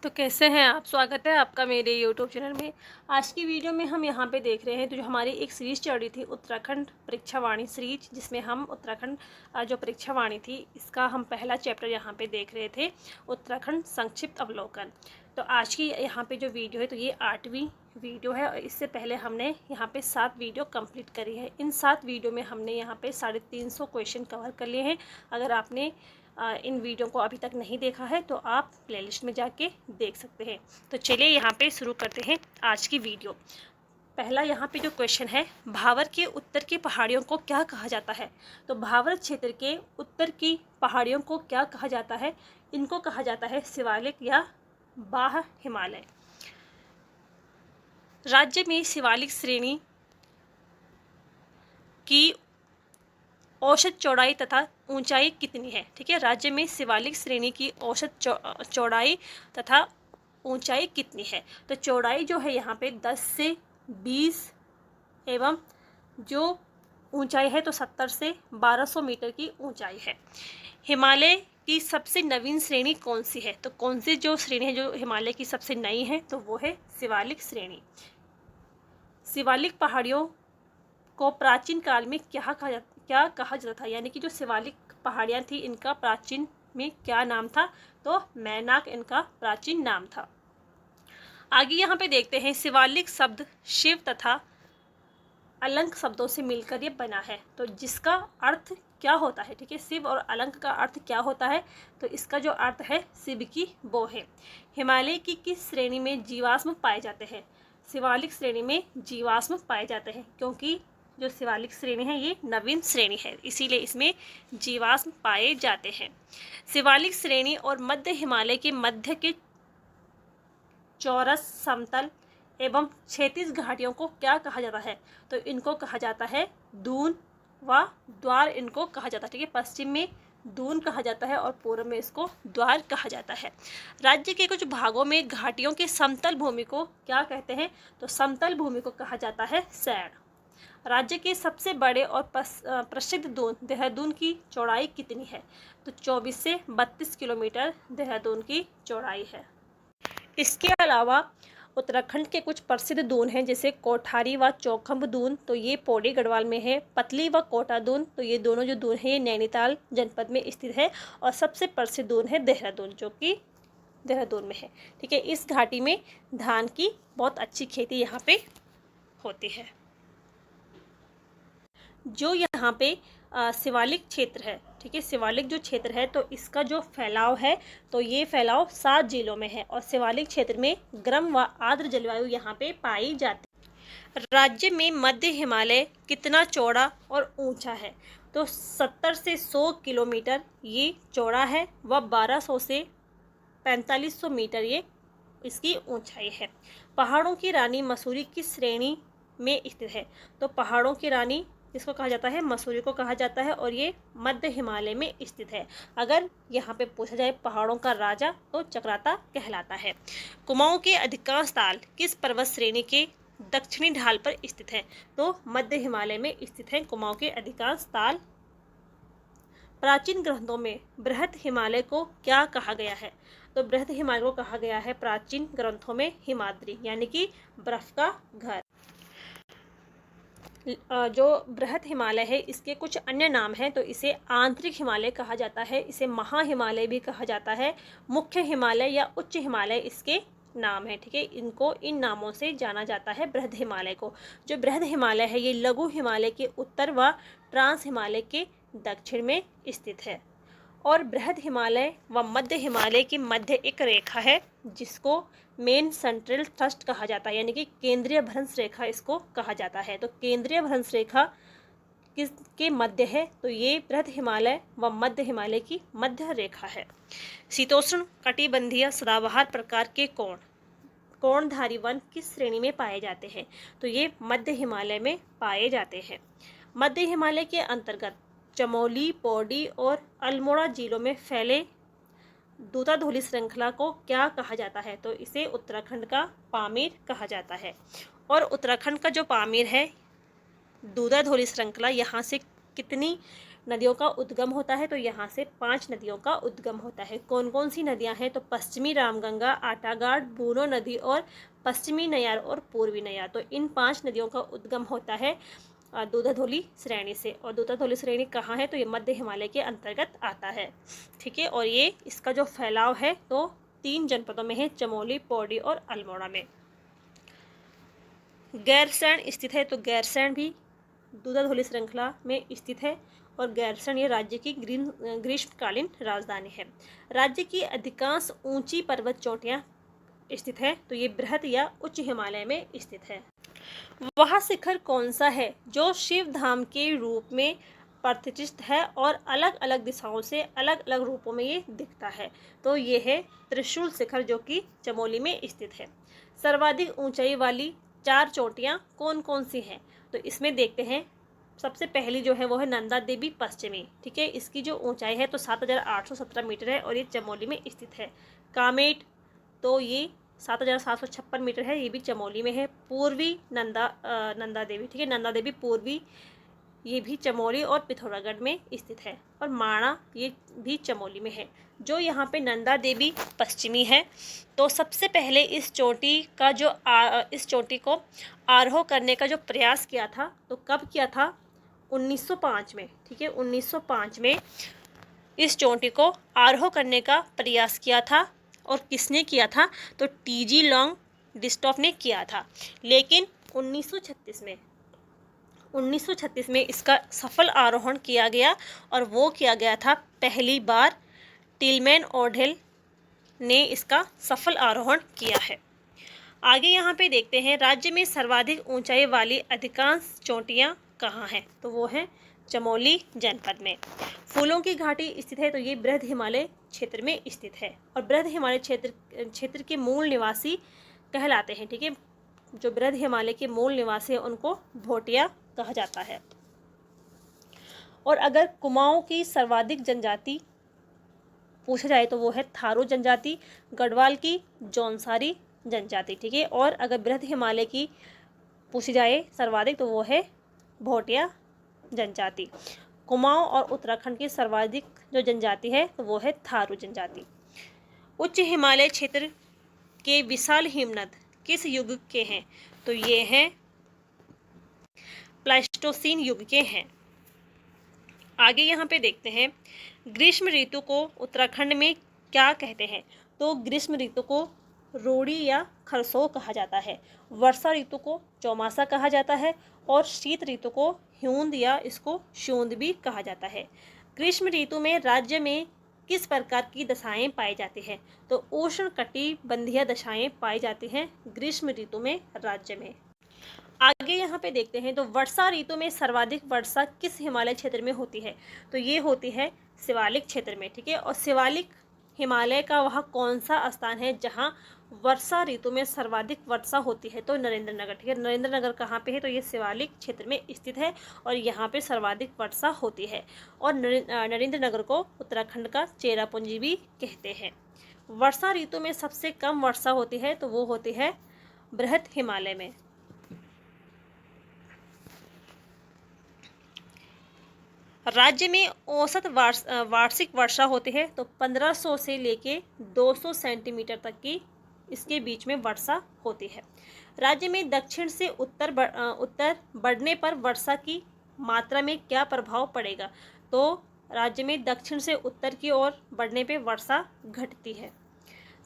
तो कैसे हैं आप। स्वागत है आपका मेरे यूट्यूब चैनल में। आज की वीडियो में हम यहाँ पे देख रहे हैं तो जो हमारी एक सीरीज़ चल रही थी उत्तराखंड परीक्षावाणी सीरीज, जिसमें हम उत्तराखंड जो परीक्षावाणी थी इसका हम पहला चैप्टर यहाँ पे देख रहे थे, उत्तराखंड संक्षिप्त अवलोकन। तो आज की यहाँ पे जो वीडियो है तो ये 8वीं वीडियो है और इससे पहले हमने यहाँ पे 7 वीडियो कंप्लीट करी है। इन 7 वीडियो में हमने यहाँ पे 350 क्वेश्चन कवर कर लिए हैं। अगर आपने इन वीडियो को अभी तक नहीं देखा है तो आप प्लेलिस्ट में जाके देख सकते हैं। तो चलिए यहाँ पे शुरू करते हैं आज की वीडियो। पहला यहाँ पे जो क्वेश्चन है, भावर के उत्तर की पहाड़ियों को क्या कहा जाता है। तो भावर क्षेत्र के उत्तर की पहाड़ियों को क्या कहा जाता है, इनको कहा जाता है शिवालिक या बाह्य हिमालय। राज्य में शिवालिक श्रेणी की औसत चौड़ाई तथा ऊंचाई कितनी है। ठीक है, राज्य में शिवालिक श्रेणी की औसत चौड़ाई तथा ऊंचाई कितनी है। तो चौड़ाई जो है यहाँ पे 10 से 20 एवं जो ऊंचाई है तो 70 से 1200 मीटर की ऊंचाई है। हिमालय की सबसे नवीन श्रेणी कौन सी है। तो कौन सी जो श्रेणी है जो हिमालय की सबसे नई है तो वो है शिवालिक श्रेणी। शिवालिक पहाड़ियों को प्राचीन काल में क्या कहा जाता था, यानी कि जो शिवालिक पहाड़ियाँ थी इनका प्राचीन में क्या नाम था। तो मैनाक इनका प्राचीन नाम था। आगे यहाँ पे देखते हैं, शिवालिक शब्द शिव तथा अलंक शब्दों से मिलकर ये बना है। तो जिसका अर्थ क्या होता है, ठीक है, शिव और अलंक का अर्थ क्या होता है। तो इसका जो अर्थ है शिव की वो है। हिमालय की किस श्रेणी में जीवाश्म पाए जाते हैं। शिवालिक श्रेणी में जीवाश्म पाए जाते हैं, क्योंकि जो शिवालिक श्रेणी है ये नवीन श्रेणी है, इसीलिए इसमें जीवाश्म पाए जाते हैं। शिवालिक श्रेणी और मध्य हिमालय के मध्य के चौरस समतल एवं क्षैतिज घाटियों को क्या कहा जाता है। तो इनको कहा जाता है दून व द्वार, इनको कहा जाता है। ठीक है, पश्चिम में दून कहा जाता है और पूर्व में इसको द्वार कहा जाता है। राज्य के कुछ भागों में घाटियों के समतल भूमि को क्या कहते हैं। तो समतल भूमि को कहा जाता है सैण। राज्य के सबसे बड़े और प्रसिद्ध दून देहरादून की चौड़ाई कितनी है। तो 24 से 32 किलोमीटर देहरादून की चौड़ाई है। इसके अलावा उत्तराखंड के कुछ प्रसिद्ध दून हैं, जैसे कोठारी व चौखंब दून, तो ये पौड़ी गढ़वाल में है। पतली व कोटा दून, तो ये दोनों जो दून हैं ये नैनीताल जनपद में स्थित है। और सबसे प्रसिद्ध दून है देहरादून, जो कि देहरादून में है। ठीक है, इस घाटी में धान की बहुत अच्छी खेती यहाँ पे होती है। जो यहाँ पे शिवालिक क्षेत्र है, ठीक है, शिवालिक जो क्षेत्र है तो इसका जो फैलाव है तो ये फैलाव 7 जिलों में है। और शिवालिक क्षेत्र में गर्म व आर्द्र जलवायु यहाँ पे पाई जाती है। राज्य में मध्य हिमालय कितना चौड़ा और ऊंचा है। तो 70 से 100 किलोमीटर ये चौड़ा है व 1200 से 4500 मीटर ये इसकी ऊंचाई है। पहाड़ों की रानी मसूरी किस श्रेणी में स्थित है। तो पहाड़ों की रानी इसको कहा जाता है, मसूरी को कहा जाता है, और ये मध्य हिमालय में स्थित है। अगर यहाँ पे पूछा जाए पहाड़ों का राजा तो चक्राता कहलाता है। कुमाऊं के अधिकांश ताल किस पर्वत श्रेणी के दक्षिणी ढाल पर स्थित है। तो मध्य हिमालय में स्थित है कुमाऊं के अधिकांश ताल। प्राचीन ग्रंथों में बृहद हिमालय को क्या कहा गया है। तो बृहद हिमालय को कहा गया है प्राचीन ग्रंथों में हिमाद्री, यानी कि बर्फ का घर। जो बृहद हिमालय है इसके कुछ अन्य नाम हैं। तो इसे आंतरिक हिमालय कहा जाता है, इसे महा हिमालय भी कहा जाता है, मुख्य हिमालय या उच्च हिमालय इसके नाम है। ठीक है, इनको इन नामों से जाना जाता है बृहद हिमालय को। जो बृहद हिमालय है ये लघु हिमालय के उत्तर व ट्रांस हिमालय के दक्षिण में स्थित है। और बृहद हिमालय व मध्य हिमालय के मध्य एक रेखा है जिसको मेन सेंट्रल थ्रस्ट कहा जाता है, यानी कि केंद्रीय भ्रंश रेखा इसको कहा जाता है। तो केंद्रीय भ्रंश रेखा किसके मध्य है। तो ये बृहद हिमालय व मध्य हिमालय की मध्य रेखा है। शीतोष्ण कटिबंधीय सदाबहार प्रकार के कोणधारी वन किस श्रेणी में पाए जाते हैं। तो ये मध्य हिमालय में पाए जाते हैं। मध्य हिमालय के अंतर्गत चमोली, पौड़ी और अल्मोड़ा जिलों में फैले दूताधौली श्रृंखला को क्या कहा जाता है। तो इसे उत्तराखंड का पामीर कहा जाता है। और उत्तराखंड का जो पामीर है दूताधौली श्रृंखला यहाँ से कितनी नदियों का उद्गम होता है? तो यहाँ से 5 नदियों का उद्गम होता है। कौन कौन सी नदियाँ हैं? तो पश्चिमी रामगंगा, आटाघाट, बूनो नदी और पश्चिमी नयार और पूर्वी नयार। तो इन 5 नदियों का उद्गम होता है दूधाधौली श्रेणी से। और दूधाधौली श्रेणी कहाँ है? तो ये मध्य हिमालय के अंतर्गत आता है, ठीक है। और ये इसका जो फैलाव है तो 3 जनपदों में है, चमोली, पौड़ी और अल्मोड़ा में। गैरसैंण स्थित है? तो गैरसैंण भी दूधाधौली श्रृंखला में स्थित है और गैरसैंण ये राज्य की ग्रीष्मकालीन राजधानी है। राज्य की अधिकांश ऊंची पर्वत चोटियां स्थित है? तो ये बृहद या उच्च हिमालय में स्थित है। वह शिखर कौन सा है जो शिव धाम के रूप में प्रतिष्ठित है और अलग अलग दिशाओं से अलग अलग रूपों में ये दिखता है? तो ये है त्रिशूल शिखर, जो कि चमोली में स्थित है। सर्वाधिक ऊंचाई वाली 4 चोटियां कौन कौन सी हैं? तो इसमें देखते हैं। सबसे पहली जो है वो है नंदा देवी पश्चिमी, ठीक है। इसकी जो ऊंचाई है तो 7,817 मीटर है और ये चमोली में स्थित है। कामेट, तो ये 7,756 मीटर है, ये भी चमोली में है। पूर्वी नंदा देवी, ठीक है, नंदा देवी पूर्वी, ये भी चमोली और पिथौरागढ़ में स्थित है। और माणा, ये भी चमोली में है। जो यहाँ पे नंदा देवी पश्चिमी है, तो सबसे पहले इस चोटी का जो इस चोटी को आरोह करने का जो प्रयास किया था, तो कब किया था? 1905 में, ठीक है। 1905 में इस चोटी को आरोह करने का प्रयास किया था। और किसने किया था? तो टीजी लॉन्ग डिस्टॉफ ने किया था। लेकिन 1936 में इसका सफल आरोहण किया गया और वो किया गया था पहली बार टिलमैन ओडेल ने इसका सफल आरोहण किया है। आगे यहाँ पे देखते हैं, राज्य में सर्वाधिक ऊंचाई वाली अधिकांश चोटियाँ कहाँ हैं? तो वो है चमोली जनपद में। फूलों की घाटी स्थित है? तो ये बृहद हिमालय क्षेत्र में स्थित है। और बृहद हिमालय क्षेत्र के मूल निवासी कहलाते हैं, ठीक है। जो बृहद हिमालय के मूल निवासी है उनको भोटिया कहा जाता है। और अगर कुमाऊं की सर्वाधिक जनजाति पूछा जाए तो वो है थारू जनजाति, गढ़वाल की जौनसारी जनजाति, ठीक है। और अगर बृहद हिमालय की पूछी जाए सर्वाधिक तो वो है भोटिया जनजाति। कुमाऊं और उत्तराखंड की सर्वाधिक जो जनजाति है तो वो है थारू जनजाति। उच्च हिमालय क्षेत्र के विशाल हिमनद किस युग के हैं? तो ये हैं प्लाइस्टोसीन युग के हैं। आगे यहाँ पे देखते हैं, ग्रीष्म ऋतु को उत्तराखंड में क्या कहते हैं? तो ग्रीष्म ऋतु को रोड़ी या खरसो कहा जाता है। वर्षा ऋतु को चौमासा कहा जाता है और शीत ऋतु को ह्यूंद या इसको शूंद भी कहा जाता है। ग्रीष्म ऋतु में राज्य में किस प्रकार की दशाएं पाई जाती हैं? तो उष्णकटिबंधीय दशाएं पाई जाती हैं ग्रीष्म ऋतु में राज्य में। आगे यहाँ पे देखते हैं, तो वर्षा ऋतु में सर्वाधिक वर्षा किस हिमालय क्षेत्र में होती है? तो ये होती है शिवालिक क्षेत्र में, ठीक है। और शिवालिक हिमालय का वह कौन सा स्थान है जहाँ वर्षा ऋतु में सर्वाधिक वर्षा होती है? तो नरेंद्रनगर, ठीक है। नरेंद्रनगर कहाँ पे है? तो ये शिवालिक क्षेत्र में स्थित है और यहाँ पे सर्वाधिक वर्षा होती है। और नरेंद्रनगर को उत्तराखंड का चेरापूंजी भी कहते हैं। वर्षा ऋतु में सबसे कम वर्षा होती है तो वो होती है बृहद हिमालय में। राज्य में औसत वार्षिक वर्षा होती है तो 1500 से लेके 200 सेंटीमीटर तक की इसके बीच में वर्षा होती है। राज्य में दक्षिण से उत्तर बढ़ने पर वर्षा की मात्रा में क्या प्रभाव पड़ेगा? तो राज्य में दक्षिण से उत्तर की ओर बढ़ने पे वर्षा घटती है।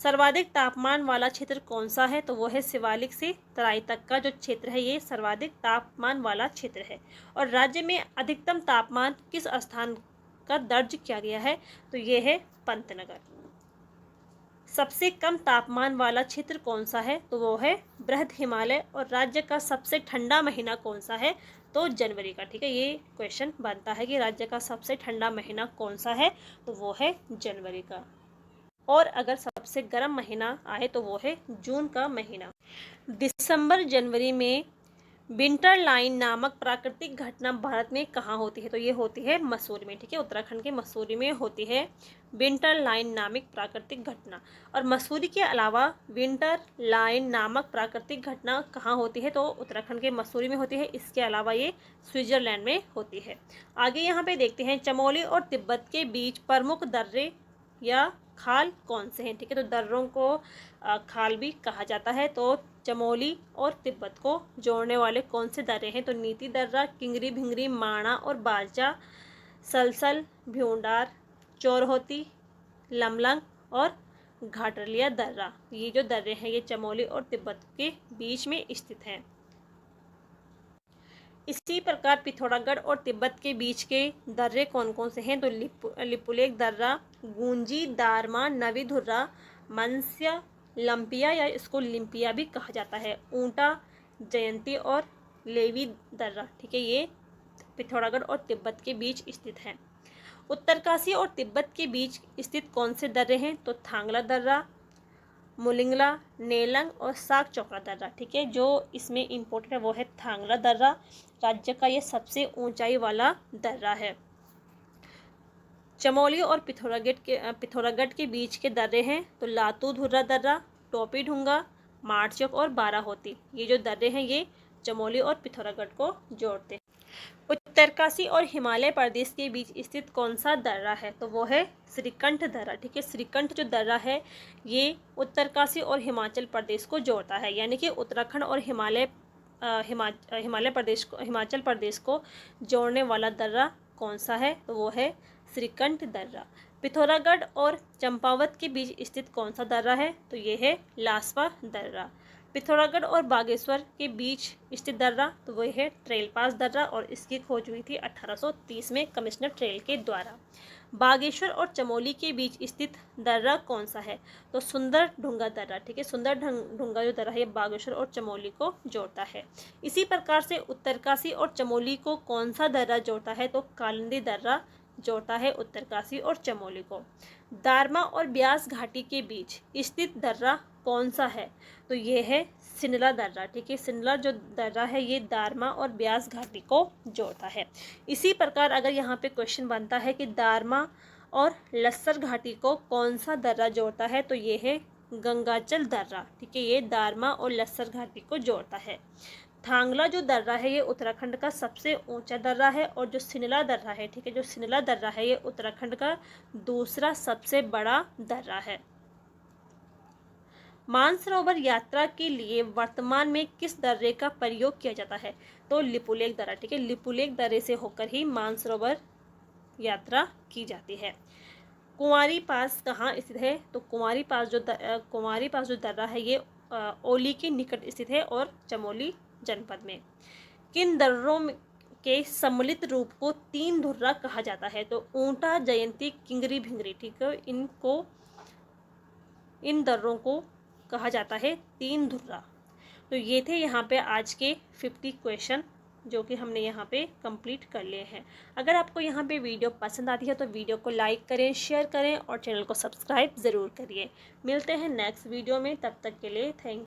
सर्वाधिक तापमान वाला क्षेत्र कौन सा है? तो वो है शिवालिक से तराई तक का जो क्षेत्र है ये सर्वाधिक तापमान वाला क्षेत्र है। और राज्य में अधिकतम तापमान किस स्थान का दर्ज किया गया है? तो ये है पंतनगर। सबसे कम तापमान वाला क्षेत्र कौन सा है? तो वो है बृहद हिमालय। और राज्य का सबसे ठंडा महीना कौन सा है? तो जनवरी का, ठीक है। ये क्वेश्चन बनता है कि राज्य का सबसे ठंडा महीना कौन सा है? तो वो है जनवरी का। और अगर सबसे गर्म महीना आए तो वो है जून का महीना। दिसंबर जनवरी में विंटर लाइन नामक प्राकृतिक घटना भारत में कहाँ होती है? तो ये होती है मसूरी में, ठीक है, उत्तराखंड के मसूरी में होती है विंटर लाइन नामक प्राकृतिक घटना। और मसूरी के अलावा विंटर लाइन नामक प्राकृतिक घटना कहाँ होती है? तो उत्तराखंड के मसूरी में होती है। इसके अलावा ये स्विट्जरलैंड में होती है। आगे यहाँ पे देखते हैं, चमोली और तिब्बत के बीच प्रमुख दर्रे या खाल कौन से हैं? ठीक है, तो दर्रों को खाल भी कहा जाता है। तो चमोली और तिब्बत को जोड़ने वाले कौन से दर्रे हैं? तो नीति दर्रा, किंगरी भिंगरी, माणा और बालचा, सलसल, भ्यूंडार, चोरहोती, लमलंग और घाटरलिया दर्रा। ये जो दर्रे हैं ये चमोली और तिब्बत के बीच में स्थित हैं। इसी प्रकार पिथौरागढ़ और तिब्बत के बीच के दर्रे कौन कौन से हैं? तो लिपुलेख दर्रा, गूंजी, दारमा, नवी धुर्रा, मंस्य, लंपिया या इसको लिम्पिया भी कहा जाता है, ऊंटा, जयंती और लेवी दर्रा। ठीक है, ये पिथौरागढ़ और तिब्बत के बीच स्थित हैं। उत्तरकाशी और तिब्बत के बीच स्थित कौन से दर्रे हैं? तो थांगला दर्रा, मुलिंगला, नेलंग और साग चौकड़ा दर्रा। ठीक है, जो इसमें इम्पोर्टेंट है वो है थांगला दर्रा। राज्य का ये सबसे ऊंचाई वाला दर्रा है। चमोली और पिथौरागढ़ के बीच के दर्रे हैं तो लातू धुर्रा दर्रा, टोपी ढूंगा, मारचौक और बाराहोती। ये जो दर्रे हैं ये चमोली और पिथौरागढ़ को जोड़ते हैं। उत्तरकाशी और हिमालय प्रदेश के बीच स्थित कौन सा दर्रा है? तो वो है श्रीकंठ दर्रा। ठीक है, श्रीकंठ जो दर्रा है ये उत्तरकाशी और हिमाचल प्रदेश को जोड़ता है, यानी कि उत्तराखंड और हिमाचल प्रदेश को जोड़ने वाला दर्रा कौन सा है? तो वो है श्रीकंठ दर्रा। पिथौरागढ़ और चंपावत के बीच स्थित कौन सा दर्रा है? तो ये है लासपा दर्रा। पिथौरागढ़ और बागेश्वर के बीच स्थित दर्रा तो वह है ट्रेल पास दर्रा और इसकी खोज हुई थी 1830 में कमिश्नर ट्रेल के द्वारा। बागेश्वर और चमोली के बीच स्थित दर्रा कौन सा है? तो सुंदर ढूंगा दर्रा। ठीक है, सुंदर ढूंगा जो दर्रा है बागेश्वर और चमोली को जोड़ता है। इसी प्रकार से उत्तरकाशी और चमोली को कौन सा दर्रा जोड़ता है? तो कालिंदी दर्रा जोड़ता है उत्तरकाशी और चमोली को। दारमा और ब्यास घाटी के बीच स्थित दर्रा कौन सा है? तो ये है सिनला दर्रा। ठीक है, सिनला जो दर्रा है ये दारमा और ब्यास घाटी को जोड़ता है। इसी प्रकार अगर यहाँ पे क्वेश्चन बनता है कि दारमा और लस्सर घाटी को कौन सा दर्रा जोड़ता है? तो ये है गंगाचल दर्रा। ठीक है, ये दारमा और लस्सर घाटी को जोड़ता है। थांगला जो दर्रा है ये उत्तराखंड का सबसे ऊंचा दर्रा है और जो सिनला दर्रा है, ठीक है, जो सिनला दर्रा है ये उत्तराखंड का दूसरा सबसे बड़ा दर्रा है। मानसरोवर यात्रा के लिए वर्तमान में किस दर्रे का प्रयोग किया जाता है? तो लिपुलेख दर्रा। ठीक है, लिपुलेख दर्रे से होकर ही मानसरोवर यात्रा की जाती है। कुंवारी पास कहाँ स्थित है? तो कुंवारी पास जो दर्रा है ये ओली के निकट स्थित है और चमोली जनपद में। किन दर्रों के सम्मिलित रूप को तीन धुर्रा कहा जाता है? तो ऊंटा, जयंती, किंगरी भिंगरी। ठीक है, इन दर्रों को कहा जाता है तीन धुर्रा। तो ये थे यहाँ पे आज के 50 क्वेश्चन जो कि हमने यहाँ पे कंप्लीट कर लिए हैं। अगर आपको यहाँ पे वीडियो पसंद आती है तो वीडियो को लाइक करें, शेयर करें और चैनल को सब्सक्राइब ज़रूर करिए। मिलते हैं नेक्स्ट वीडियो में, तब तक के लिए थैंक यू।